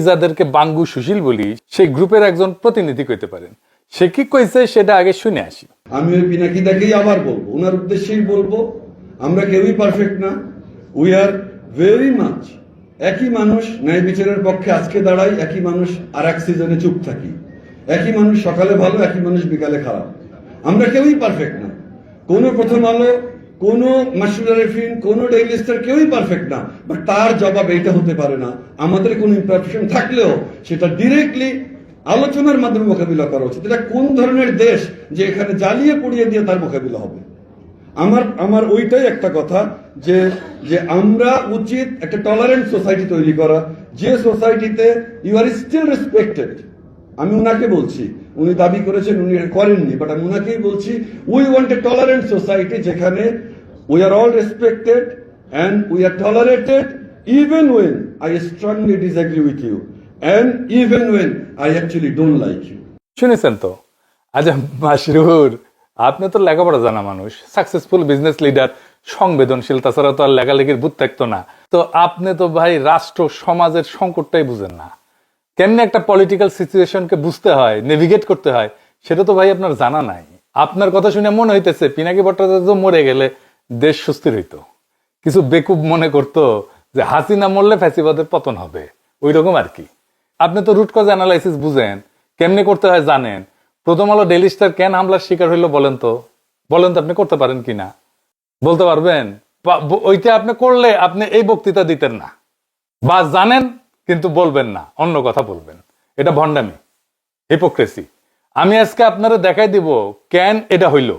যাদেরকে বাঙ্গু সুশীল বলি সেই গ্রুপের একজন প্রতিনিধি কইতে পারেন। সে কি কইছে সেটা আগে শুনে আসি। আমি ওই পিনাকিদাকেই আবার বলবো, ওনার উদ্দেশ্যেই বলবো, আমরা কেউই পারফেক্ট না। উই আর ভেরি মাচ একই মানুষ, ন্যায় বিচারের পক্ষে আজকে দাঁড়াই, একই মানুষ আর এক সিজনে চুপ থাকি, একই মানুষ সকালে ভালো, একই মানুষ বিকালে খারাপ। আমরা কেউই পারফেক্ট না। কোনো প্রথম আলো, কোনো মাসুদ আরিফিন, কোনো ডেইলি স্টার কেউই পারফেক্ট না। বাট তার জবাব এইটা হতে পারে না, আমাদের কোনো ইমপারফেকশন থাকলেও সেটা ডিরেক্টলি আলোচনার মাধ্যমে মোকাবিলা করা উচিত। এটা কোন ধরনের দেশ যে এখানে জ্বালিয়ে পুড়িয়ে দিয়ে তার মোকাবিলা হবে? আমার ওইটাই একটা কথা যে যে আমরা উচিত একটা টলারেন্ট সোসাইটি তৈরি করা, যে সোসাইটিতে ইউ আর স্টিল রেসপেক্টেড। আমি উনাকে বলছি, উনি দাবি করেছেন উনি করেননি, বাট আমি উনাকেই বলছি, we want a tolerant society যেখানে we are all respected and we are tolerated even when I strongly disagree with you and even when I actually don't like you. শুনেছেন তো? আচ্ছা মাসরুর, আপনি তো লেখাপড়া জানা মানুষ, সাকসেসফুল বিজনেস লিডার, সংবেদনশীল, তাছাড়া তো আর লেখালেখির ভূত থাকতো না। তো আপনি তো ভাই রাষ্ট্র সমাজের সংকটটাই বুঝেন না। কেমনে একটা পলিটিক্যাল সিচুয়েশনকে বুঝতে হয়, নেভিগেট করতে হয়, সেটা তো ভাই আপনার জানা নাই। আপনার কথা শুনে মনে হইতেছে পিনাকি ভট্টাচার্য মরে গেলে দেশ সুস্থির হইতো। কিছু বেকুব মনে করতো যে হাসিনা মরলে ফ্যাসিবাদের পতন হবে, ওই রকম আর কি। আপনি তো রুট কজ অ্যানালাইসিস বুঝেন, কেমনে করতে হয় জানেন। প্রথম আলো ডেইলি স্টার কেন হামলার শিকার হইলো বলেন তো আপনি করতে পারেন কিনা বলতে পারবেন? ওইটা আপনি করলে আপনি এই বক্তৃতা দিতেন না, বা জানেন কিন্তু বলবেন না, অন্য কথা বলবেন। এটা ভণ্ডামি, হিপোক্রেসি। আমি আজকে আপনারা দেখাই দিব কেন এটা হইল।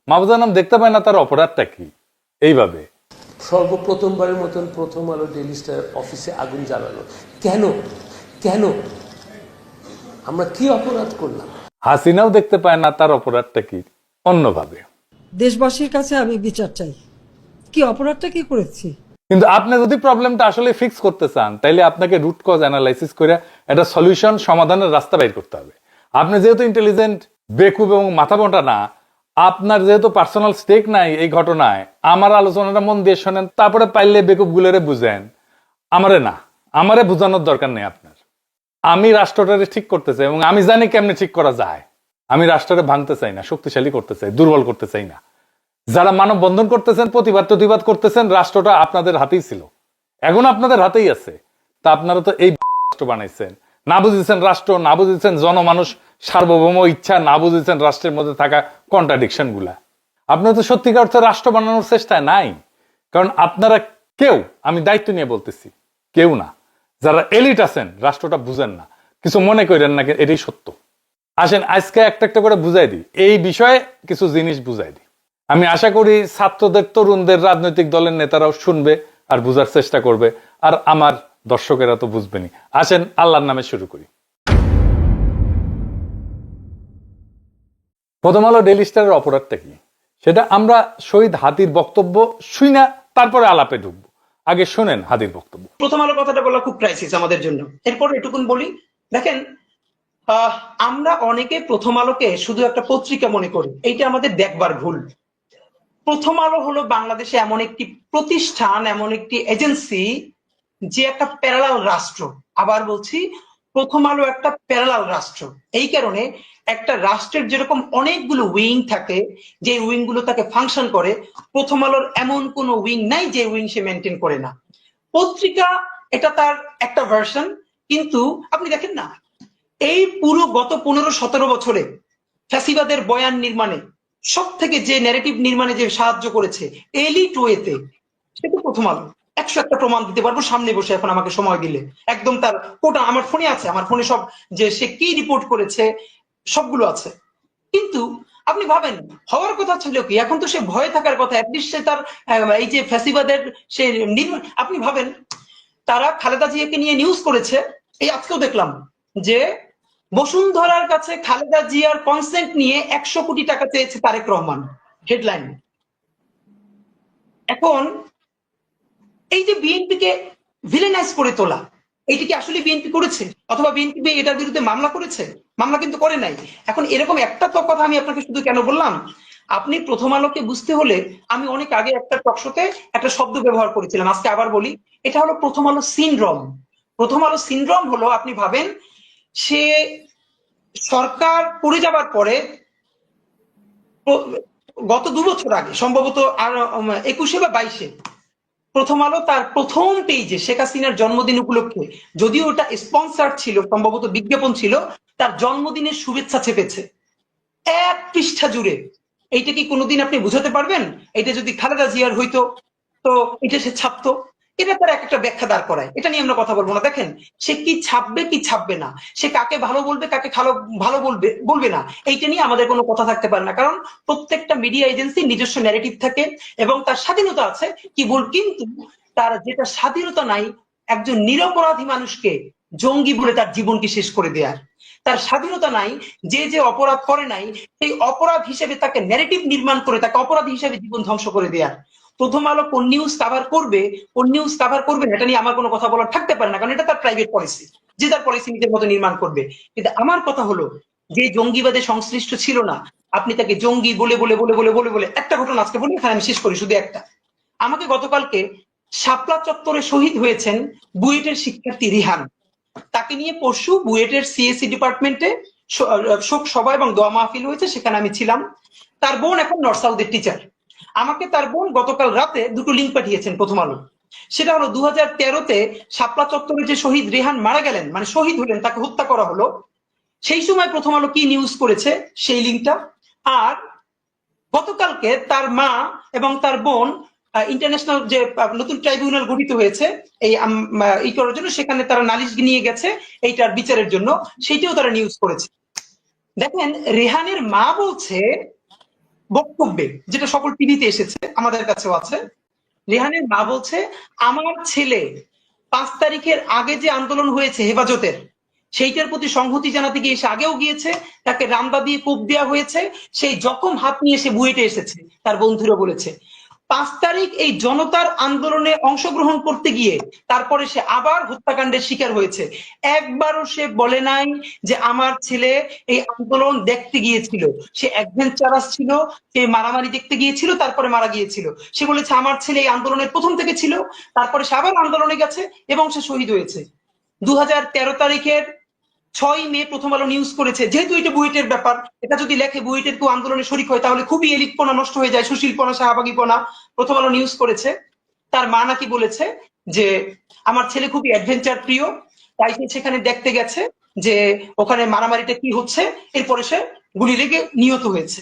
মাহফুজা নাম দেখতে পায় না, তার অপরাধটা কি? এইভাবে সর্বপ্রথমবারের মতন প্রথম আলো ডেইলি স্টার অফিসে আগুন জ্বালালো কেন? কেন? আমরা কি অপরাধ করলাম? হাসিনাও দেখতে পায় না, তার অপরাধটা কি? অন্যভাবে দেশবাসীর কাছে আমি বিচার চাই, কি অপরাধটা কি করেছি। কিন্তু আপনি যদি প্রবলেমটা আসলে ফিক্স করতে চান, তাইলে আপনাকে রুট কজ অ্যানালাইসিস করে একটা সলিউশন, সমাধানের রাস্তা বের করতে হবে। আপনি যেহেতু ইন্টেলিজেন্ট, বেকুব এবং মাথা মোটা না, আপনার যেহেতু পার্সোনাল স্টেক নাই এই ঘটনায়, আমার আলোচনাটা মন দিয়ে শোনেন, তারপরে পাইলে বেকুব গুলোরে বুঝেন, আমারে বুঝানোর দরকার নেই আপনার। আমি রাষ্ট্রটারে ঠিক করতে চাই এবং আমি জানি কেমনে ঠিক করা যায়। আমি রাষ্ট্রটা ভাঙতে চাই না, শক্তিশালী করতে চাই, দুর্বল করতে চাই না। যারা মানব বন্ধন করতেছেন, প্রতিবাদ করতেছেন, রাষ্ট্রটা আপনাদের হাতেই ছিল, এখন আপনাদের হাতেই আছে। তা আপনারা তো এই রাষ্ট্র বানাইছেন, না বুঝেছেন রাষ্ট্র, না বুঝেছেন জনমানুষ সার্বভৌম ইচ্ছা, না বুঝেছেন রাষ্ট্রের মধ্যে থাকা কন্ট্রাডিকশন গুলা। আপনারা তো সত্যিকার অর্থে রাষ্ট্র বানানোর চেষ্টায় নাই, কারণ আপনারা কেউ, আমি দায়িত্ব নিয়ে বলতেছি, কেউ না, যারা এলিট আছেন রাষ্ট্রটা বুঝেন না। কিছু মনে করেন না, এটাই সত্য। আসেন আজকে একটা একটা করে বুঝাই দিই, এই বিষয়ে কিছু জিনিস বুঝাই দিই। আমি আশা করি ছাত্রদের, তরুণদের, রাজনৈতিক দলের নেতারাও শুনবে আর বুঝার চেষ্টা করবে, আর আমার দর্শকেরা তো বুঝবেনি। আসেন আল্লাহর নামে শুরু করি। প্রথম আলো ডেইলি স্টারের অপরাধটা কি সেটা আমরা শহীদ হাদির বক্তব্য শুই না, তারপরে আলাপে ঢুকবো। আগে শোনেন হাদির বক্তব্য। প্রথম আলো কথাটা বলা খুব ক্রাইসিস আমাদের জন্য। এরপর এটুকুন বলি, দেখেন আমরা অনেকে প্রথম আলোকে শুধু একটা পত্রিকা মনে করি, এইটা আমাদের দেখবার ভুল। প্রথম আলো হলো বাংলাদেশে এমন একটি প্রতিষ্ঠান, এমন একটি এজেন্সি যে একটা প্যারালাল রাষ্ট্র। আবার বলছি, প্রথম আলো একটা প্যারালাল রাষ্ট্র। এই কারণে একটা রাষ্ট্রের যেরকম অনেকগুলো উইং থাকে, যে উইং গুলো তাকে ফাংশন করে, প্রথম আলোর এমন কোনো উইং নাই যে উইং সে মেনটেন করে না। পত্রিকা এটা তার একটা ভার্সন, কিন্তু আপনি দেখেন না, এই পুরো গত 15-17 বছরে ফ্যাসিবাদের বয়ান নির্মাণে সব থেকে যে ন্যারেটিভ নির্মাণে যে সাহায্য করেছে এলিট ওয়েতে, সেটা প্রথম আলো। 101টা প্রমাণ দিতে পারবো সামনে বসে, এখন আমাকে সময় দিলে একদম তার কোটা আমার ফোনে আছে, আমার ফোনে সব যে সে কি রিপোর্ট করেছে সবগুলো আছে। কিন্তু আপনি ভাবেন হওয়ার কথা ছিল কি, এখন তো সে ভয়ে থাকার কথা, অ্যাটলিস্ট সে তার এই যে ফ্যাসিবাদের সে আপনি ভাবেন তারা খালেদা জিয়াকে নিয়ে নিউজ করেছে। এই আজকেও দেখলাম যে বসুন্ধরার কাছে খালেদা জিয়ার কনসেন্ট নিয়ে 100 কোটি টাকা চেয়েছে তারেক রহমান, হেডলাইন। এখন এই যে বিএনপিকে ভিলেনাইজ করে তোলা, এইটা কি আসলে বিএনপি করেছে, অথবা বিএনপি এটার বিরুদ্ধে মামলা করেছে? মামলা কিন্তু করে নাই। এখন এরকম একটা তো কথা আমি আপনাকে শুধু কেন বললাম, আপনি প্রথম আলোকে বুঝতে হলে, আমি অনেক আগে একটা টকশোতে একটা শব্দ ব্যবহার করেছিলাম, আজকে আবার বলি, এটা হলো প্রথম আলো সিনড্রোম। প্রথম আলো সিনড্রোম হলো, আপনি ভাবেন, সে সরকার পড়ে যাবার পরে গত 2 বছর আগে সম্ভবত আর 21-এ বা 22-এ প্রথম আলো তার প্রথম পেজে শেখ হাসিনার জন্মদিন উপলক্ষে, যদিও ওটা স্পন্সার ছিল, সম্ভবত বিজ্ঞাপন ছিল, তার জন্মদিনের শুভেচ্ছা চেপেছে 1 পৃষ্ঠা জুড়ে। এইটা কি কোনোদিন আপনি বুঝাতে পারবেন? এটা যদি খালেদা জিয়ার হইতো তো এটা সে ছাপতো? এটা তার একটা ব্যাখ্যা দাঁড় করায়, এটা নিয়ে আমরা কথা বলবো না। দেখেন, সে কি ছাপবে কি ছাপবে না, সে কাকে ভালো বলবে কাকে ভালো বলবে বলবে না, এইটা নিয়ে আমাদের কোনো কথা থাকতে পারে না, কারণ প্রত্যেকটা মিডিয়া এজেন্সি নিজস্ব ন্যারেটিভ থাকে এবং তার স্বাধীনতা আছে। কিন্তু তার যেটা স্বাধীনতা নাই, একজন নিরপরাধী মানুষকে জঙ্গি বলে তার জীবনকে শেষ করে দেয়ার। তার স্বাধীনতা নাই যে অপরাধ করে নাই সেই অপরাধ হিসেবে তাকে ন্যারেটিভ নির্মাণ করে তাকে অপরাধী হিসেবে জীবন ধ্বংস করে দেয়ার। প্রথম আলো কোন নিউজ কাভার করবে কোন নিউজ কাভার করবে না, এটা নিয়ে আমার কোনো কথা বলার থাকতে পারে না, কারণ এটা তার প্রাইভেট পলিসি, যে তার পলিসি নিজের মতো নির্মাণ করবে। কিন্তু আমার কথা হলো, যে জঙ্গিবাদে সংশ্লিষ্ট ছিল না, আপনি তাকে জঙ্গি বলে বলে বলে বলে বলে বলে একটা ঘটনা আজকে বলি, এখানে আমি শেষ করি শুধু একটা। আমাকে গতকালকে শাপলা চত্বরে শহীদ হয়েছেন বুয়েটের শিক্ষার্থী রিহান, তাকে নিয়ে পরশু বুয়েটের সিএসসি ডিপার্টমেন্টে শোক সভা এবং দোয়া মাহফিল হয়েছে, সেখানে আমি ছিলাম। তার বোন এখন নর্থ সাউথের টিচার। আমাকে তার বোন গতকাল রাতে 2টো লিঙ্ক পাঠিয়েছেন প্রথম আলো। সেটা হলো 2013-তে শাপলা চত্বরে যে শহীদ রেহান মারা গেলেন, মানে শহীদ হলেন, তাকে হত্যা করা হলো, সেই সময় প্রথম আলো কি নিউজ করেছে সেই লিঙ্কটা। আর গতকালকে তার মা এবং তার বোন ইন্টারন্যাশনাল যে নতুন ট্রাইব্যুনাল গঠিত হয়েছে এই করার জন্য, সেখানে তারা নালিশ নিয়ে গেছে এইটার বিচারের জন্য, সেইটাও তারা নিউজ করেছে। দেখেন, রেহানের মা বলছে বক্তব্যে, যেটা সকল টিভিতে এসেছে, আমাদের কাছেও আছে, রেহানের মা বলছে, আমার ছেলে 5 তারিখের আগে যে আন্দোলন হয়েছে হেফাজতের, সেইটার প্রতি সংহতি জানাতে গিয়ে সে আগেও গিয়েছে, তাকে রামদা দিয়ে কোপ দেওয়া হয়েছে, সেই জখম হাত নিয়ে সে বুয়েটে এসেছে, তার বন্ধুরা বলেছে। 5 তারিখ এই জনতার আন্দোলনে অংশগ্রহণ করতে গিয়ে তারপরে সে আবার হত্যাকাণ্ডের শিকার হয়েছে। একবারও সে বলে নাই যে আমার ছেলে এই আন্দোলন দেখতে গিয়েছিল, সে অ্যাডভেঞ্চারাস ছিল, সে মারামারি দেখতে গিয়েছিল, তারপরে মারা গিয়েছিল। সে বলেছে আমার ছেলে এই আন্দোলনের প্রথম থেকে ছিল, তারপরে সে আবার আন্দোলনে গেছে এবং সে শহীদ হয়েছে। 2013 তারিখের 6 মে প্রথম আলো নিউজ করেছে, যেহেতু এটা বুয়েটের ব্যাপার, এটা যদি লেখে বুয়েটের কেউ আন্দোলনে শরিক হয় তাহলে খুবই এলিটপনা নষ্ট হয়ে যায়, সুশীলপনা শাহবাগীপনা। প্রথম আলো নিউজ করেছে তার মা নাকি বলেছে যে আমার ছেলে খুবই অ্যাডভেঞ্চার প্রিয়, তাই সে সেখানে দেখতে গেছে যে ওখানে মারামারিটা কি হচ্ছে, এরপরে সে গুলি লেগে নিহত হয়েছে।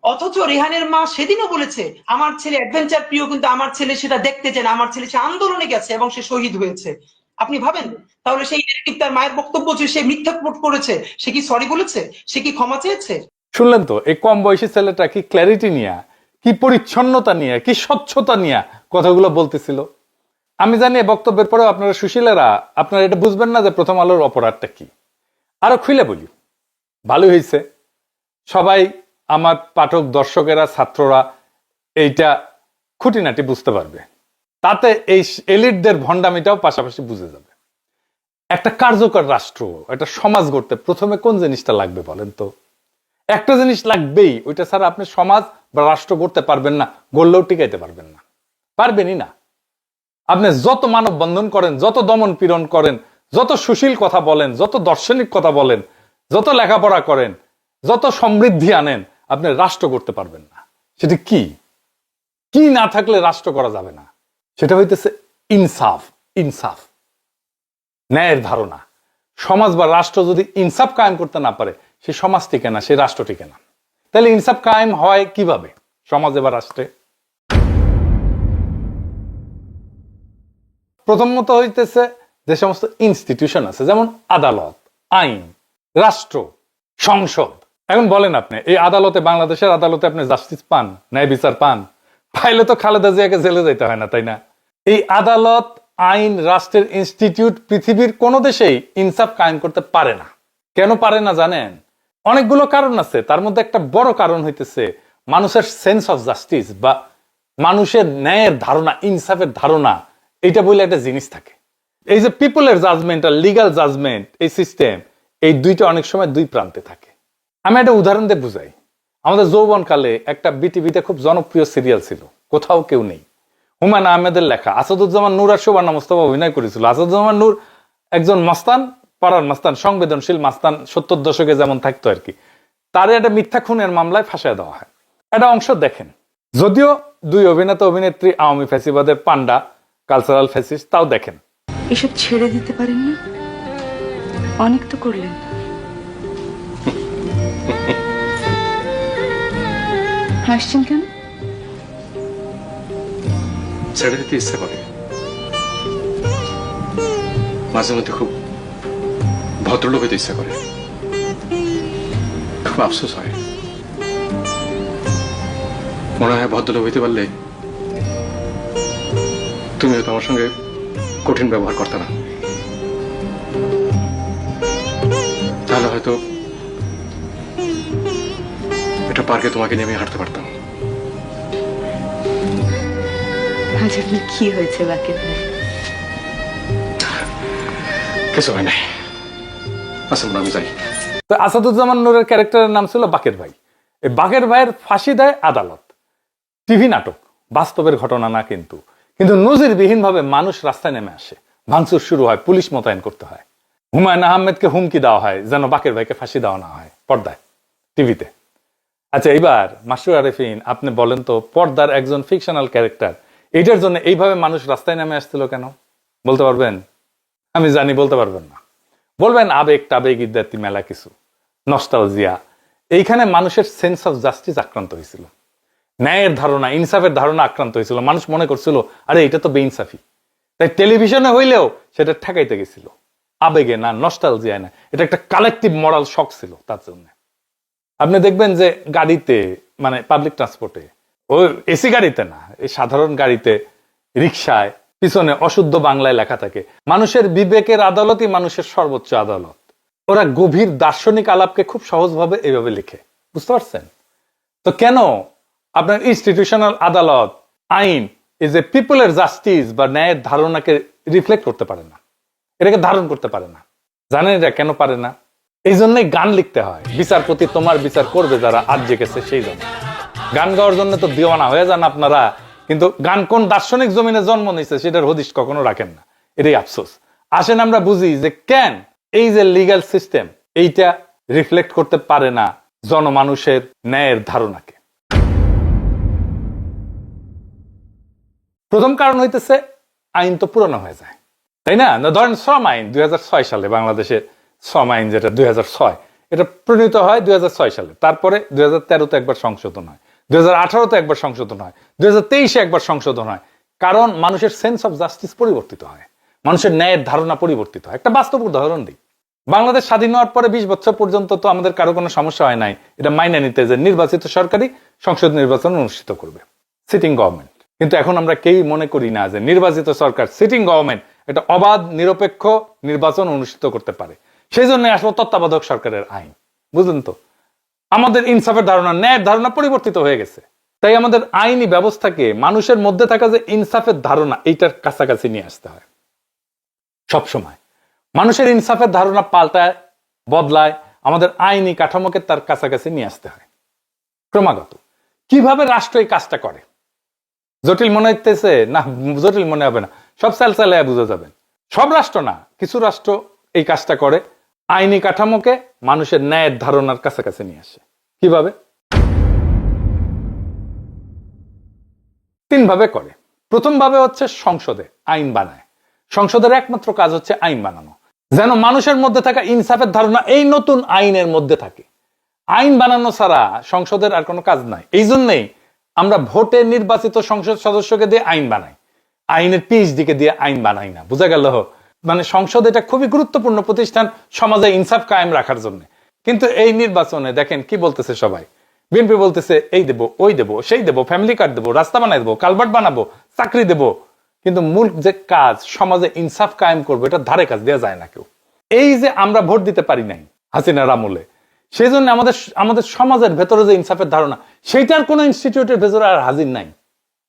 অথচ রেহানের মা সেদিনও বলেছে আমার ছেলে অ্যাডভেঞ্চার প্রিয়, কিন্তু আমার ছেলে সেটা দেখতে চায় না, আমার ছেলে সে আন্দোলনে গেছে এবং সে শহীদ হয়েছে। আপনি ভাবেন তাহলে সেই নেগেটিভ তার মায়ের বক্তব্য যে সে মিথ্যা প্রোট করেছে, সে কি সরি বলেছে, সে কি ক্ষমা চেয়েছে? শুনলেন তো, এই কম বয়সী ছেলেটা কি ক্ল্যারিটি নিয়ে, কি পরিচ্ছন্নতা নিয়ে, কি স্বচ্ছতা নিয়ে কথাগুলো বলতেছিল। আমি জানি বক্তব্যের পরেও আপনারা সুশীলেরা আপনারা এটা বুঝবেন না যে প্রথম আলোর অপরাধটা কি। আরো খুলে বলি, ভালোই হয়েছে সবাই আমার পাঠক দর্শকেরা ছাত্ররা এইটা খুঁটিনাটি বুঝতে পারবে, তাতে এই এলিটদের ভণ্ডামিটাও পাশাপাশি বুঝে যাবে। একটা কার্যকর রাষ্ট্র, একটা সমাজ গড়তে প্রথমে কোন জিনিসটা লাগবে বলেন তো? একটা জিনিস লাগবেই, ওইটা ছাড়া আপনি সমাজ বা রাষ্ট্র গড়তে পারবেন না, গড়লেও টিকাইতে পারবেন না, পারবেনই না। আপনি যত মানব বন্ধন করেন, যত দমন পীড়ন করেন, যত সুশীল কথা বলেন, যত দার্শনিক কথা বলেন, যত লেখাপড়া করেন, যত সমৃদ্ধি আনেন, আপনি রাষ্ট্র করতে পারবেন না। সেটা কি কি না থাকলে রাষ্ট্র করা যাবে না? সেটা হইতেছে ইনসাফ। ইনসাফ, ন্যায়ের ধারণা। সমাজ বা রাষ্ট্র যদি ইনসাফ কায়েম করতে না পারে, সে সমাজ টিকে না, সে রাষ্ট্র টিকে না। তাহলে ইনসাফ কায়েম হয় কিভাবে সমাজে বা রাষ্ট্রে? প্রথমত হইতেছে যে সমস্ত ইনস্টিটিউশন আছে, যেমন আদালত, আইন, রাষ্ট্র, সংসদ। এখন বলেন আপনি এই আদালতে, বাংলাদেশের আদালতে আপনি জাস্টিস পান, ন্যায় বিচার পান? পাইলে তো খালেদা জিয়াকে জেলে যেতে হয় না, তাই না? এই আদালত, আইন, রাষ্ট্রের ইনস্টিটিউট পৃথিবীর কোন দেশেই ইনসাফ কায়েম করতে পারে না। কেন পারে না জানেন? অনেকগুলো কারণ আছে, তার মধ্যে একটা বড় কারণ হইতেছে মানুষের সেন্স অফ জাস্টিস বা মানুষের ন্যায়ের ধারণা, ইনসাফের ধারণা, এইটা বলে একটা জিনিস থাকে। এই যে পিপলের জাজমেন্ট আর লিগাল জাজমেন্ট, এই সিস্টেম, এই দুইটা অনেক সময় দুই প্রান্তে থাকে। আমি একটা উদাহরণ দিয়ে বুঝাই। আমাদের যৌবনকালে একটা বিটিভিতে খুব জনপ্রিয় সিরিয়াল ছিল, কোথাও কেউ নেই। হুমায়ুন আহমেদের লেখা, আসাদুজ্জামান নূর আর শোভানা মোস্তফা অভিনয় করেছিল। আসাদুজ্জামান নূর একজন মাস্তান, পাড়ার মাস্তান, সংবেদনশীল মাস্তান 70 দশকে যেমন থাকতো আর কি, তারে একটা মিথ্যা খুনের মামলায় ফাঁসিয়ে দেওয়া হয়। একটা অংশ দেখেন, যদিও দুই অভিনেতা অভিনেত্রী আওয়ামী ফ্যাসিবাদের পান্ডা, কালচারাল ফ্যাসিস্ট, তাও দেখেন। এসব ছেড়ে দিতে পারেন না? অনেক তো করলেন। হাসছেন কেন? ছেড়ে দিতে ইচ্ছা করে, মাঝে মধ্যে খুব ভদ্রলোক হইতে ইচ্ছা করে, খুব আফসোস হয়। মনে হয় ভদ্রলোক হইতে পারলে তুমি হয়তো আমার সঙ্গে কঠিন ব্যবহার করতে না, তাহলে হয়তো এটা পার্কে তোমাকে নিয়ে আমি হাঁটতে পারতাম। আজ আপনার কি হয়েছে বাকি ভাই? কিছু হয় নাই। আচ্ছা আমি যাই। তো আসাদুজ্জামান নূরের ক্যারেক্টারের নাম ছিল বাকের ভাই। এই বাকের ভাইয়ের ফাঁসি দেয় আদালত। টিভি নাটক, বাস্তবের ঘটনা না কিন্তু। কিন্তু নজিরবিহীন ভাবে মানুষ রাস্তায় নেমে আসে, ভাঙচুর শুরু হয়, পুলিশ মোতায়েন করতে হয়। হুমায়ুন আহমেদকে হুমকি দেওয়া হয় যেন বাকের ভাইকে ফাঁসি দেওয়া না হয় পর্দায়, টিভিতে। আচ্ছা, এইবার মাসরুর আরেফিন, আপনি বলেন তো, পর্দার একজন ফিকশনাল ক্যারেক্টার, এইটার জন্য এইভাবে মানুষ রাস্তায় নেমে আসছিল কেন? বলতে পারবেন? আমি জানি বলতে পারবেন না। বলবেন আবেগ টাবেগ ইত্যাদি মেলা কিছু, নস্টালজিয়া। এইখানে মানুষের সেন্স অফ জাস্টিস আক্রান্ত হয়েছিল, ন্যায়ের ধারণা, ইনসাফের ধারণা আক্রান্ত হয়েছিল। মানুষ মনে করছিল আরে এটা তো বেইনসাফি, তাই টেলিভিশনে হইলেও সেটা ঠেকাইতে গেছিল। আবেগে না, নস্টালজিয়ায় না, এটা একটা কালেকটিভ মরাল শক ছিল তার জন্য। আপনি দেখবেন যে গাড়িতে, মানে পাবলিক ট্রান্সপোর্টে, ওই এসি গাড়িতে না, এই সাধারণ গাড়িতে, রিক্সায় পিছনে অশুদ্ধ বাংলায় লেখা থাকে মানুষের বিবেকের আদালতই মানুষের সর্বোচ্চ আদালত। ওরা গভীর দার্শনিক আলাপকে খুব সহজভাবে এইভাবে লিখে, বুঝতে পারছেন? তো কেন আপনার ইনস্টিটিউশনাল আদালত, আইন, এই যে পিপলের জাস্টিস বা ন্যায়ের ধারণাকে রিফ্লেক্ট করতে পারে না, এটাকে ধারণ করতে পারে না? জানেন এটা কেন পারে না? এই জন্যই গান লিখতে হয়, বিচারপতি তোমার বিচার করবে যারা আজ জেগেছে সেই জন্য। গান গাওয়ার জন্য তো দিওয়ানা হয়ে যান আপনারা, কিন্তু গান কোন দার্শনিক জমিনে জন্ম নিয়েছে সেটার হদিশ কখনো রাখেন না। এটাই আফসোস। আসেন আমরা বুঝি যে কেন এই যে লিগ্যাল সিস্টেম, এইটা রিফ্লেক্ট করতে পারে না জনমানুষের ন্যায়ের ধারণাকে। প্রথম কারণ হইতেছে আইন তো পুরনো হয়ে যায়, তাই না? ধরেন শ্রম আইন 2006 সালে, বাংলাদেশের শ্রম আইন যেটা 2006, এটা প্রণীত হয় 2006 সালে। তারপরে 2013-তে একবার সংশোধন হয়, 2018-তে একবার সংশোধন হয়, 2023-এ একবার সংশোধন হয়। কারণ মানুষের সেন্স অফ জাস্টিস পরিবর্তিত হয়, মানুষের ন্যায়ের ধারণা পরিবর্তিত হয়। একটা বাস্তব উদাহরণ দিই। বাংলাদেশ স্বাধীন হওয়ার পরে 20 বছর পর্যন্ত তো আমাদের কারো কোনো সমস্যা হয় নাই এটা মাইনে নিতে যে নির্বাচিত সরকারই সংসদ নির্বাচন অনুষ্ঠিত করবে, সিটিং গভর্নমেন্ট। কিন্তু এখন আমরা কেউই মনে করি না যে নির্বাচিত সরকার, সিটিং গভর্নমেন্ট, এটা অবাধ নিরপেক্ষ নির্বাচন অনুষ্ঠিত করতে পারে। সেই জন্য আসলে তত্ত্বাবধায়ক সরকারের আইন, বুঝলেন তো? আমাদের ইনসাফের ধারণা, ন্যায়ের ধারণা পরিবর্তিত হয়ে গেছে। তাই আমাদের আইনি ব্যবস্থাকে মানুষের মধ্যে থাকা যে ইনসাফের ধারণা, এইটার কাছাকাছি নিয়ে আসতে হয় সবসময়। মানুষের ইনসাফের ধারণা পাল্টায়, বদলায়, আমাদের আইনি কাঠামোকে তার কাছাকাছি নিয়ে আসতে হয় ক্রমাগত। কিভাবে রাষ্ট্র এই কাজটা করে জটিল মনে হইতেছে না? জটিল মনে হবে না, সব চালায় বুঝে যাবেন। সব রাষ্ট্র না, কিছু রাষ্ট্র এই কাজটা করে, আইনি কাঠামোকে মানুষের ন্যায়ের ধারণার কাছাকাছি নিয়ে আসে। কিভাবে? 3 ভাবে করে। প্রথম ভাবে হচ্ছে সংসদে আইন বানায়। সংসদের একমাত্র কাজ হচ্ছে আইন বানানো, যেন মানুষের মধ্যে থাকা ইনসাফের ধারণা এই নতুন আইনের মধ্যে থাকে। আইন বানানো ছাড়া সংসদের আর কোনো কাজ নাই। এই জন্যই আমরা ভোটে নির্বাচিত সংসদ সদস্যকে দিয়ে আইন বানাই, আইনের পিএইচডিকে দিয়ে আইন বানাই না। বোঝা গেল? মানে সংসদ এটা খুবই গুরুত্বপূর্ণ প্রতিষ্ঠান সমাজে ইনসাফ কায়েম রাখার জন্য। কিন্তু এই নির্বাচনে দেখেন কি বলতেছে সবাই। বিএনপি বলতেছে এই দেবো, ওই দেবো, সেই দেবো, ফ্যামিলি কার্ড দেবো, রাস্তা বানাই দেবো, কালভার্ট বানাবো, চাকরি দেবো। কিন্তু মূল যে কাজ, সমাজে ইনসাফ কায়েম করবো, এটা ধারে কাজ দেওয়া যায় না কেউ। এই যে আমরা ভোট দিতে পারি নাই হাসিনার আমলে, সেই জন্য আমাদের সমাজের ভেতরে যে ইনসাফের ধারণা, সেইটার কোনো ইনস্টিটিউটের ভেতরে আর হাজির নাই।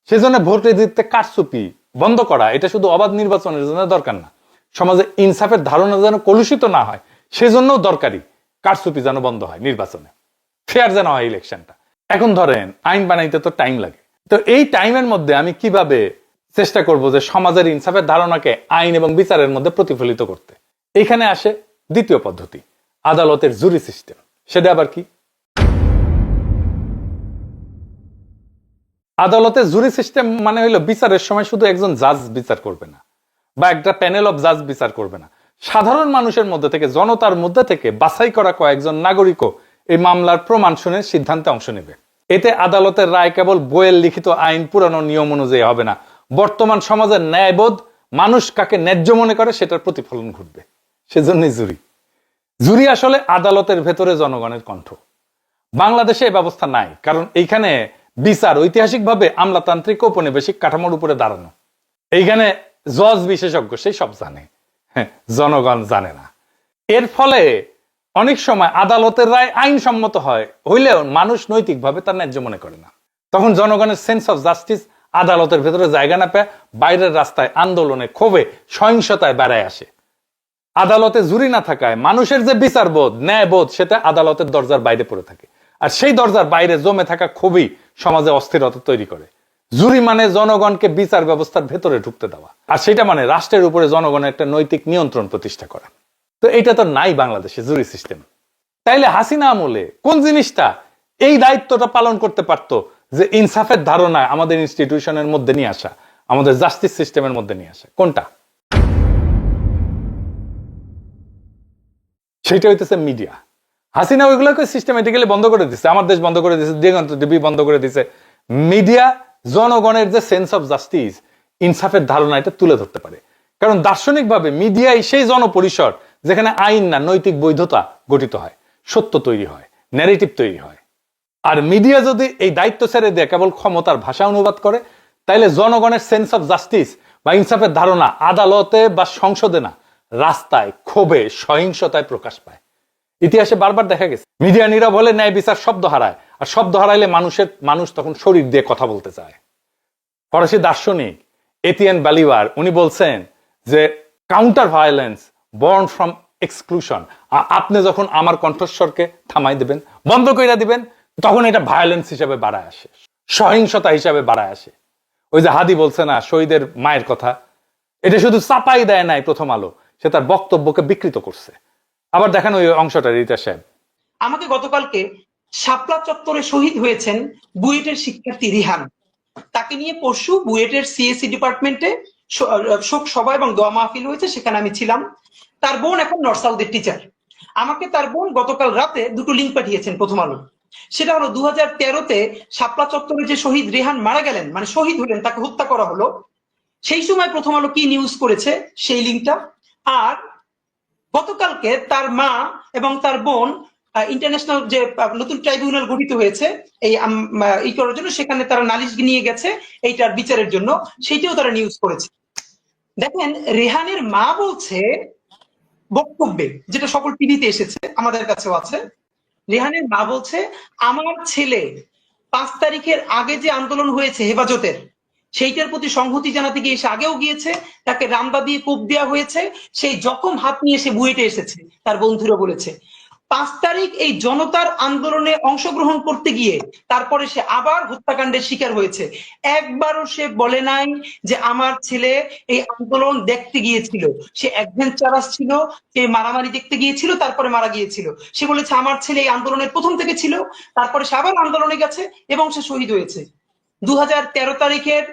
সেই জন্য ভোটে দিতে কারচুপি বন্ধ করা, এটা শুধু অবাধ নির্বাচনের জন্য দরকার না, সমাজে ইনসাফের ধারণা যেন কলুষিত না হয় সেজন্যও দরকারি কারচুপি যেন বন্ধ হয়, নির্বাচনে ফেয়ার যেন হয় ইলেকশনটা। এখন ধরেন আইন বানাইতে তো টাইম লাগে, তো এই টাইমের মধ্যে আমি কিভাবে চেষ্টা করব যে সমাজের ইনসাফের ধারণাকে আইন এবং বিচারের মধ্যে প্রতিফলিত করতে। এখানে আসে দ্বিতীয় পদ্ধতি, আদালতের জুরি সিস্টেম। সেটা আবার কি? আদালতের জুরি সিস্টেম মানে হইলো বিচারের সময় শুধু একজন জাজ বিচার করবে না বা একটা প্যানেল অফ জাজ বিচার করবে না, সাধারণ মানুষের মধ্যে থেকে, জনতার মধ্যে থেকে বাছাই করা কয়েকজন নাগরিকও এই মামলার প্রমাণ শুনে সিদ্ধান্তে অংশ নেবে। এতে আদালতের রায় কেবল বইয়ের লিখিত আইন পুরানো নিয়ম অনুযায়ী হবে না, বর্তমান সমাজের ন্যায়বোধ, মানুষ কাকে ন্যায্য মনে করে সেটার প্রতিফলন ঘটবে। সেজন্যই জুরি। জুরি আসলে আদালতের ভেতরে জনগণের কণ্ঠ। বাংলাদেশে এই ব্যবস্থা নাই, কারণ এইখানে বিচার ঐতিহাসিকভাবে আমলাতান্ত্রিক ঔপনিবেশিক কাঠামোর উপরে দাঁড়ানো। এইখানে জজ বিশেষজ্ঞ সেই সব জানে, জনগণ জানে না। এর ফলে অনেক সময় আদালতের রায় আইনসম্মত হইলেও মানুষ নৈতিকভাবে তার ন্যায্য মনে করে না। তখন জনগণের সেন্স অফ জাস্টিস আদালতের ভেতরে জায়গা না পেয়ে বাইরের রাস্তায়, আন্দোলনে, ক্ষোভে, সহিংসতায় বেড়ায় আসে। আদালতে জুরি না থাকায় মানুষের যে বিচারবোধ, ন্যায়বোধ, সেটা আদালতের দরজার বাইরে পড়ে থাকে। আর সেই দরজার বাইরে জমে থাকা ক্ষোভই সমাজে অস্থিরতা তৈরি করে। জুরি মানে জনগণকে বিচার ব্যবস্থার ভেতরে ঢুকতে দেওয়া, আর সেটা মানে রাষ্ট্রের উপরে জনগণের একটা নৈতিক নিয়ন্ত্রণ প্রতিষ্ঠা করা। তো এটা তো নাই বাংলাদেশে জুরি সিস্টেম। তাইলে হাসিনা আমলে কোন জিনিসটা এই দায়িত্বটা পালন করতে পারতো, যে ইনসাফের ধারণা আমাদের ইনস্টিটিউশনের মধ্যে নিয়ে আসা, আমাদের জাস্টিস সিস্টেমের মধ্যে নিয়ে আসা? কোনটা? সেটা হইতেছে মিডিয়া। হাসিনা ওইগুলোকে সিস্টেমেটিক্যালি বন্ধ করে দিচ্ছে, আমার দেশ বন্ধ করে দিচ্ছে, দিগন্ত টিভি বন্ধ করে দিচ্ছে। মিডিয়া জনগণের যে সেন্স অফ জাস্টিস, ইনসাফের ধারণা, এটা তুলে ধরতে পারে। কারণ দার্শনিকভাবে মিডিয়াই সেই জনপরিসর যেখানে আইন না, নৈতিক বৈধতা গঠিত হয়, সত্য তৈরি হয়, ন্যারেটিভ তৈরি হয়। আর মিডিয়া যদি এই দায়িত্ব ছেড়ে দিয়ে কেবল ক্ষমতার ভাষা অনুবাদ করে, তাইলে জনগণের সেন্স অফ জাস্টিস বা ইনসাফের ধারণা আদালতে বা সংসদে না, রাস্তায়, ক্ষোভে, সহিংসতায় প্রকাশ পায়। ইতিহাসে বারবার দেখা গেছে মিডিয়া নীরব হলে ন্যায় বিচার শব্দ হারায়, আর শব্দ হারাইলে মানুষ তখন শরীর দিয়ে কথা বলতে চায়। ফরাসি দার্শনিক এতিয়ান বালিভার উনি বলছেন যে counter violence born from exclusion. আপনি যখন আমার কণ্ঠস্বরকে থামাই দিবেন, বন্ধ করে দিবেন, তখন এটা ভায়োলেন্স হিসাবে বাড়ায় আসে, সহিংসতা হিসাবে বাড়ায় আসে। ওই যে হাদি বলছে না শহীদের মায়ের কথা, এটা শুধু চাপাই দেয় নাই প্রথম আলো, সে তার বক্তব্যকে বিকৃত করছে। আবার দেখেন ওই অংশটা, রিতা সাহেব। আমাকে গতকালকে শাপলা চত্বরে শহীদ হয়েছেন বুয়েটের শিক্ষার্থী রিহান, তাকে নিয়ে পরশু বুয়েটের সিএসসি ডিপার্টমেন্টে শোক সভা এবং দোয়া মাহফিল হয়েছে, সেখানে আমি ছিলাম। তার বোন এখন নর্থ সাউথের টিচার। আমাকে তার বোন গতকাল রাতে দুটো লিঙ্ক পাঠিয়েছেন প্রথম আলো। সেটা হলো 2013-তে শাপলা চত্বরে যে শহীদ রেহান মারা গেলেন, মানে শহীদ হলেন, তাকে হত্যা করা হলো, সেই সময় প্রথম আলো কি নিউজ করেছে সেই লিঙ্কটা। আর গতকালকে তার মা এবং তার বোন ইন্টারন্যাশনাল যে নতুন ট্রাইব্যুনাল গঠিত হয়েছে এই করার জন্য, সেখানে তারা নালিশ নিয়ে গেছে এইটার বিচারের জন্য, সেইটাও তারা নিউজ করেছে। দেখেন রেহানের মা বলছে বক্তব্যে, যেটা সকল টিভিতে এসেছে, আমাদের কাছেও আছে, রেহানের মা বলছে আমার ছেলে 5 তারিখের আগে যে আন্দোলন হয়েছে হেফাজতের, সেইটার প্রতি সংহতি জানাতে গিয়ে সে আগেও গিয়েছে, তাকে রামদা দিয়ে কোপ দেওয়া হয়েছে, সেই জখম হাত নিয়ে সে বুয়েটে এসেছে, তার বন্ধুরা বলেছে। 5 তারিখ এই জনতার আন্দোলনে অংশগ্রহণ করতে গিয়ে তারপরে সে আবার হত্যাকাণ্ডের শিকার হয়েছে। একবারও সে বলে নাই যে আমার ছেলে এই আন্দোলন দেখতে গিয়েছিল, সে অ্যাডভেঞ্চারাস ছিল, সে মারামারি দেখতে গিয়েছিল, তারপরে মারা গিয়েছিল। সে বলেছে আমার ছেলে এই আন্দোলনের প্রথম থেকে ছিল, তারপরে সে আবার আন্দোলনে গেছে এবং সে শহীদ হয়েছে। 2013 তারিখের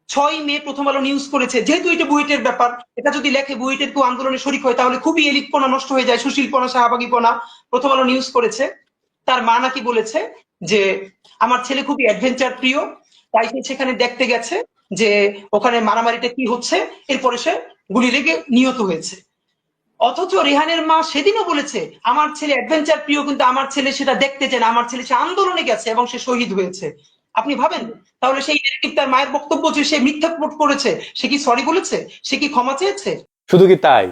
6 মে প্রথম আলো নিউজ করেছে, যেহেতু এটা বুয়েটের ব্যাপার, এটা যদি লেখে বুয়েটের কেউ আন্দোলনে শরিক হয় তাহলে খুবই এলিটপনা নষ্ট হয়ে যায়, সুশীলপনা, শাহবাগীপনা। প্রথম আলো নিউজ করেছে তার মা নাকি বলেছে যে আমার ছেলে খুবই অ্যাডভেঞ্চার প্রিয়, তাই সে সেখানে দেখতে গেছে যে ওখানে মারামারিটা কি হচ্ছে, এরপরে সে গুলি লেগে নিহত হয়েছে। অথচ রেহানের মা সেদিনও বলেছে আমার ছেলে অ্যাডভেঞ্চার প্রিয়, কিন্তু আমার ছেলে সেটা দেখতে চায় না, আমার ছেলে সে আন্দোলনে গেছে এবং সে শহীদ হয়েছে। আপনি ভাবেন তাহলে সেই নেগেটিভ তার মায়ের বক্তব্য যে সে মিথ্যা করেছে, সে কি সরি বলেছে, সে কি ক্ষমা চেয়েছে? শুধু কি তাই,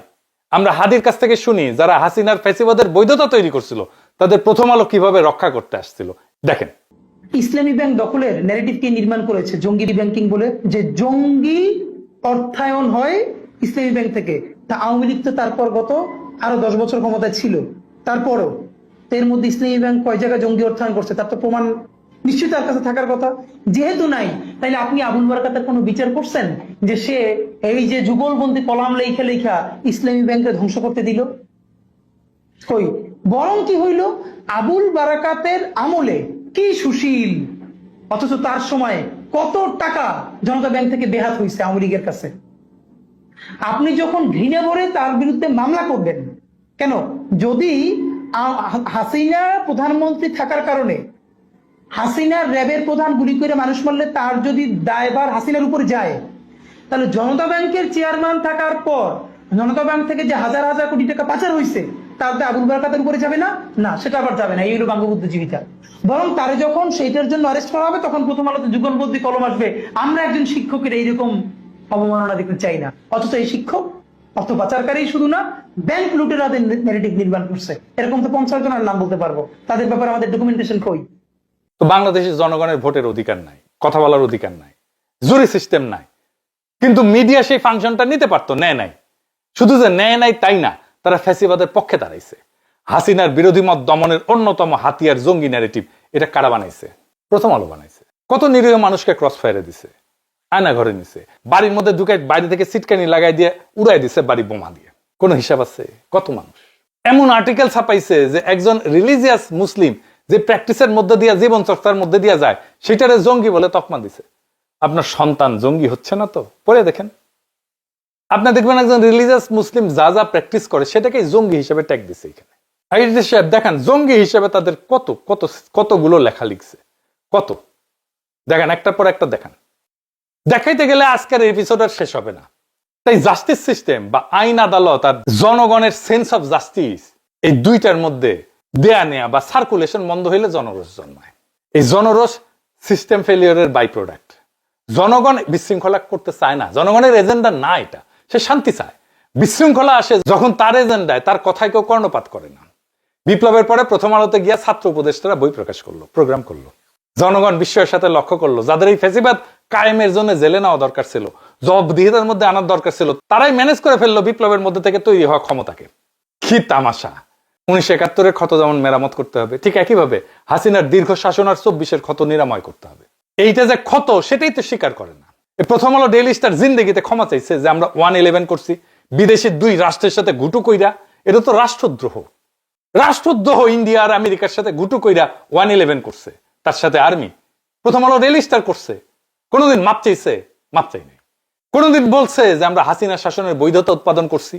আমরা হাদির কাছ থেকে শুনি যারা হাসিনার ফ্যাসিবাদের বৈধতা তৈরি করছিল তাদের প্রথম আলো কিভাবে রক্ষা করতে আসছিল। দেখেন, ইসলামী ব্যাংক দখলের ন্যারেটিভ কে নির্মাণ করেছে জঙ্গি ব্যাংকিং বলে, যে জঙ্গি অর্থায়ন হয় ইসলামী ব্যাংক থেকে। তা আওয়ামী লীগ তো তারপর গত আরো 10 বছর ক্ষমতায় ছিল, তারপরও এর মধ্যে ইসলামী ব্যাংক কয় জায়গায় জঙ্গি অর্থায়ন করছে তার তো প্রমাণ নিশ্চয়ই তার কাছে থাকার কথা। যেহেতু নাই, তাইলে আপনি আবুল বারাকাতের কোনো বিচার করছেন যে সে এই যে যুগলবন্দি কলাম লেখা লেখা ইসলামী ব্যাংকে ধ্বংস করতে দিল? কই, বরং কি হইল, আবুল বারাকাতের আমলে কি সুশীল, অথচ তার সময় কত টাকা জনতা ব্যাংক থেকে বেহাত হয়েছে আওয়ামী লীগের কাছে। আপনি যখন ঘৃণা ভরে তার বিরুদ্ধে মামলা করবেন, কেন? যদি হাসিনা প্রধানমন্ত্রী থাকার কারণে হাসিনার র্যাবের প্রধান গুলি করে মানুষ মারলে তার যদি দায়ভার হাসিনার উপর যায়, তাহলে জনতা ব্যাংকের চেয়ারম্যান থাকার পর জনতা ব্যাংক থেকে যে হাজার হাজার কোটি টাকা পাচার হয়েছে তার দায় আবুল বারাকাতের উপরে যাবে না? না, সেটা আবার যাবে না। এই হলো বঙ্গবুদ্ধিজীবিতা। বরং তারে যখন সেইটার জন্য অ্যারেস্ট করা হবে, তখন প্রথম আলোতে যুগলবন্দি কলম আসবে, আমরা একজন শিক্ষকের এইরকম অবমাননা দেখতে চাই না। অথচ এই শিক্ষক অর্থ পাচারকারী শুধু না, ব্যাংক লুটেরাদের ন্যারেটিভ নির্মাণ করছে। এরকম তো 50 জনের নাম বলতে পারবো। তাদের ব্যাপারে আমাদের ডকুমেন্টেশন কই? তো বাংলাদেশের জনগণের ভোটের অধিকার নাই, কথা বলার অধিকার নাই, জুরি সিস্টেম নাই, কিন্তু মিডিয়া সেই ফাংশনটা নিতে পারতো, নেয় নাই। শুধু যে নেয় নাই তাই না, তারা ফ্যাসিবাদের পক্ষে দাঁড়াইছে। হাসিনার বিরোধী মত দমনের অন্যতম হাতিয়ার জঙ্গি ন্যারেটিভ, এটা কারা বানাইছে? প্রথম আলো বানাইছে। কত নিরীহ মানুষকে ক্রস ফায়ারে দিছে, আয়না ঘরে নিছে, বাড়ির মধ্যে ঢুকে বাইরে থেকে সিটকানি লাগাই দিয়ে উড়াই দিছে বাড়ি বোমা দিয়ে। কোনো হিসাব আছে? কত মানুষ এমন আর্টিকেল ছাপাইছে যে একজন রিলিজিয়াস মুসলিম যে প্র্যাকটিসের মধ্যে দিয়ে, জীবন চর্চার মধ্যে দিয়ে যায়, সেটারে জঙ্গি বলে তকমা দিছে। আপনার সন্তান জঙ্গি হচ্ছে না তো? পরে দেখেন, আপনার দেখবেন একজন রিলিজিয়াস মুসলিম যা যা প্র্যাকটিস করে সেটাকে জঙ্গি হিসেবে ট্যাগ দিছে এখানে। সাহেব দেখেন, জঙ্গি হিসেবে তাদের কত কত কতগুলো লেখা লিখছে, কত দেখেন, একটার পর একটা দেখান। দেখাইতে গেলে আজকের এপিসোড আর শেষ হবে না। তাই জাস্টিস সিস্টেম বা আইন আদালত আর জনগণের সেন্স অফ জাস্টিস, এই দুইটার মধ্যে দেয়া নেয়া বা সার্কুলেশন বন্ধ হইলে জনরোষ জন্মায়। এই জনরোষ সিস্টেম ফেলিয়ারের বাই প্রোডাক্ট। জনগণ বিশৃঙ্খলা করতে চায় না, জনগণের এজেন্ডা না এটা, সে শান্তি চায়। বিশৃঙ্খলা আসে যখন তার এজেন্ডায়, তার কথায় কেউ কর্ণপাত করে না। বিপ্লবের পরে প্রথম আলোতে গিয়া ছাত্র উপদেষ্টারা বই প্রকাশ করলো, প্রোগ্রাম করলো। জনগণ বিস্ময়ের সাথে লক্ষ্য করলো, যাদের এই ফ্যাসিবাদ কায়েমের জন্য জেলে নেওয়া দরকার ছিল, জবাবদিহিতার মধ্যে আনার দরকার ছিল, তারাই ম্যানেজ করে ফেললো বিপ্লবের মধ্যে থেকে তৈরি হওয়া ক্ষমতাকে। কি তামাশা! 1971-এর ক্ষত যেমন মেরামত করতে হবে, ঠিক একইভাবে হাসিনার দীর্ঘ শাসন আর 24-এর ক্ষত নিরাময় করতে হবে। এইটা যে ক্ষত, সেটাই তো স্বীকার করে না। প্রথম আলো ডেইলি স্টার জিন্দেগিতে ক্ষমা চাইছে যে আমরা 111 করছি, বিদেশি 2 রাষ্ট্রের সাথে ঘুটু কইরা। এটা তো রাষ্ট্রদ্রোহ। রাষ্ট্রদ্রোহ ইন্ডিয়া আর আমেরিকার সাথে ঘুটু কইরা 111 করছে, তার সাথে আর্মি। প্রথম আলো ডেইলি স্টার করছে, কোনোদিন মাপ চাইছে? মাপ চাই নাই। কোনোদিন বলছে যে আমরা হাসিনা শাসনের বৈধতা উৎপাদন করছি?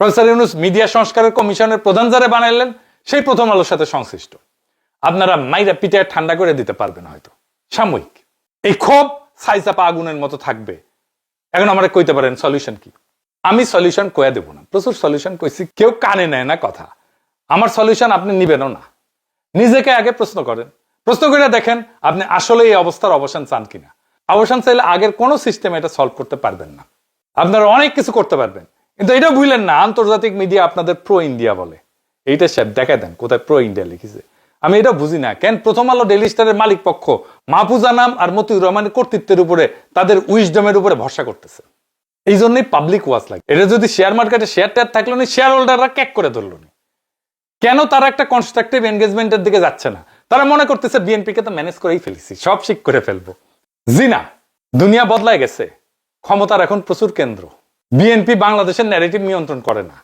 প্রফেসর ইউনূস মিডিয়া সংস্কারের কমিশনের প্রধান যারা বানাইলেন, সেই প্রথম আলোর সাথে সংশ্লিষ্ট। আপনারা মাইরা পিটায় ঠান্ডা করে দিতে পারবেন হয়তো, সাময়িক। এই ক্ষোভ ছাইচাপা আগুনের মতো থাকবে। এখন আমরা কইতে পারেন সলিউশন কি? আমি সলিউশন কইয়া দেব না, প্রচুর সলিউশন কইছি, কেউ কানে নেয় না কথা। আমার সলিউশন আপনি নিবেনও না। নিজেকে আগে প্রশ্ন করেন, প্রশ্ন করে দেখেন আপনি আসলে এই অবস্থার অবসান চান কিনা। অবসান চাইলে আগের কোন সিস্টেম এটা সলভ করতে পারবেন না। আপনারা অনেক কিছু করতে পারবেন, কিন্তু এটা ভুলেন না আন্তর্জাতিক মিডিয়া আপনাদের প্রো ইন্ডিয়া বলে। এইটা সাহেব দেখায় দেন কোথায় প্রো ইন্ডিয়া লিখেছে। আমি এটা বুঝি না কেন প্রথম আলো ডেইলি স্টারের মালিক পক্ষ মাহফুজা নাম আর মতিউর রহমানের কর্তৃত্বের উপরে, তাদের উইজডমের উপরে ভরসা করতেছে। এই জন্যই পাবলিক ওয়াচ লাগে। এটা যদি শেয়ার মার্কেটে শেয়ার টেয়ার থাকলো না, শেয়ার হোল্ডাররা ক্যাক করে ধরলো না। কেন তারা একটা কনস্ট্রাকটিভ এনগেজমেন্টের দিকে যাচ্ছে না? তারা মনে করতেছে বিএনপি কে তো ম্যানেজ করেই ফেলেছি, সব ঠিক করে ফেলবো। জি না, দুনিয়া বদলায় গেছে, ক্ষমতার এখন প্রচুর কেন্দ্র। বিএনপি বাংলাদেশের ন্যারেটিভ নিয়ন্ত্রণ করে না।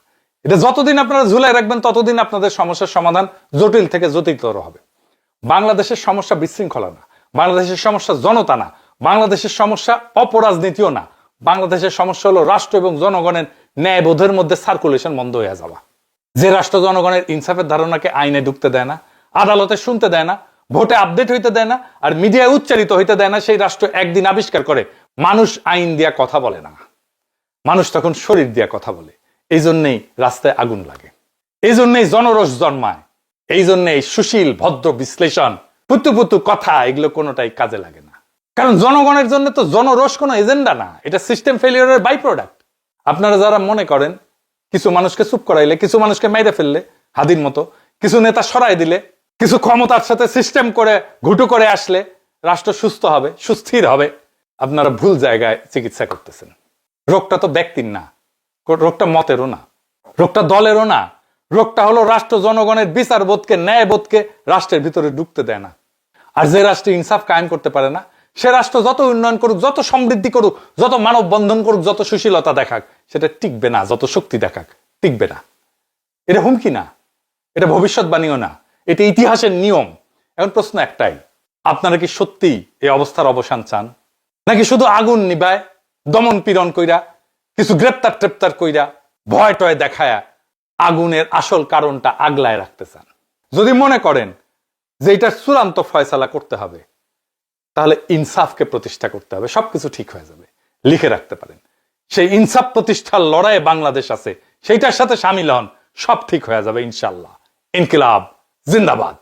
এটা যতদিন আপনারা ঝুলাই রাখবেন, ততদিন আপনাদের সমস্যার সমাধান জটিল থেকে জটিলতর হবে। বাংলাদেশের সমস্যা বিশৃঙ্খলা না, বাংলাদেশের সমস্যা জনতা না, বাংলাদেশের সমস্যা অপরাজনীতিও না। বাংলাদেশের সমস্যা হলো রাষ্ট্র এবং জনগণের ন্যায়বোধের মধ্যে সার্কুলেশন বন্ধ হয়ে যাওয়া। যে রাষ্ট্র জনগণের ইনসাফের ধারণাকে আইনে ঢুকতে দেয় না, আদালতে শুনতে দেয় না, ভোটে আপডেট হইতে দেয় না, আর মিডিয়ায় উচ্চারিত হইতে দেয় না, সেই রাষ্ট্র একদিন আবিষ্কার করে মানুষ আইন দিয়া কথা বলে না, মানুষ তখন শরীর দিয়া কথা বলে। এই জন্যেই রাস্তায় আগুন লাগে, এই জন্যেই জনরোষ জন্মায়, এই জন্যেই সুশীল ভদ্র বিশ্লেষণ, পুতু পুতু কথা, এগুলো কোনোটাই কাজে লাগে না। কারণ জনগণের জন্য তো জনরোষ কোনো এজেন্ডা না, এটা সিস্টেম ফেলিয়ারের বাই প্রোডাক্ট। আপনারা যারা মনে করেন কিছু মানুষকে চুপ করাইলে, কিছু মানুষকে মেরে ফেললে হাদির মতো, কিছু নেতা সরাই দিলে, কিছু ক্ষমতার সাথে সিস্টেম করে ঘুটু করে আসলে রাষ্ট্র সুস্থ হবে, সুস্থির হবে, আপনারা ভুল জায়গায় চিকিৎসা করতেছেন। রোগটা তো ব্যক্তির না, রোগটা মতেরও না, রোগটা দলেরও না, রোগটা হলো রাষ্ট্র জনগণের বিচারবোধকে, ন্যায়বোধকে রাষ্ট্রের ভিতরে ঢুকতে দেয় না। আর যে রাষ্ট্রে ইনসাফ কায়েম করতে পারে না, সে রাষ্ট্র যত উন্নয়ন করুক, যত সমৃদ্ধি করুক, যত মানব বন্ধন করুক, যত সুশীলতা দেখাক, সেটা টিকবে না। যত শক্তি দেখাক, টিকবে না। এটা হুমকি না, এটা ভবিষ্যৎবাণীও না, এটা ইতিহাসের নিয়ম। এখন প্রশ্ন একটাই, আপনারা কি সত্যি এই অবস্থার অবসান চান, নাকি শুধু আগুন নিবায় দমন পীড়ন কইরা, কিছু গ্রেপ্তার টেপ্তার কইরা, ভয় টয় দেখায়া আগুনের আসল কারণটা আগলায় রাখতে চান? যদি মনে করেন যে এটার চূড়ান্ত ফয়সালা করতে হবে, তাহলে ইনসাফকে প্রতিষ্ঠা করতে হবে, সবকিছু ঠিক হয়ে যাবে। লিখে রাখতে পারেন, সেই ইনসাফ প্রতিষ্ঠার লড়াইয়ে বাংলাদেশ আছে, সেইটার সাথে সামিল হন, সব ঠিক হয়ে যাবে ইনশাল্লাহ। ইনকিলাব জিন্দাবাদ।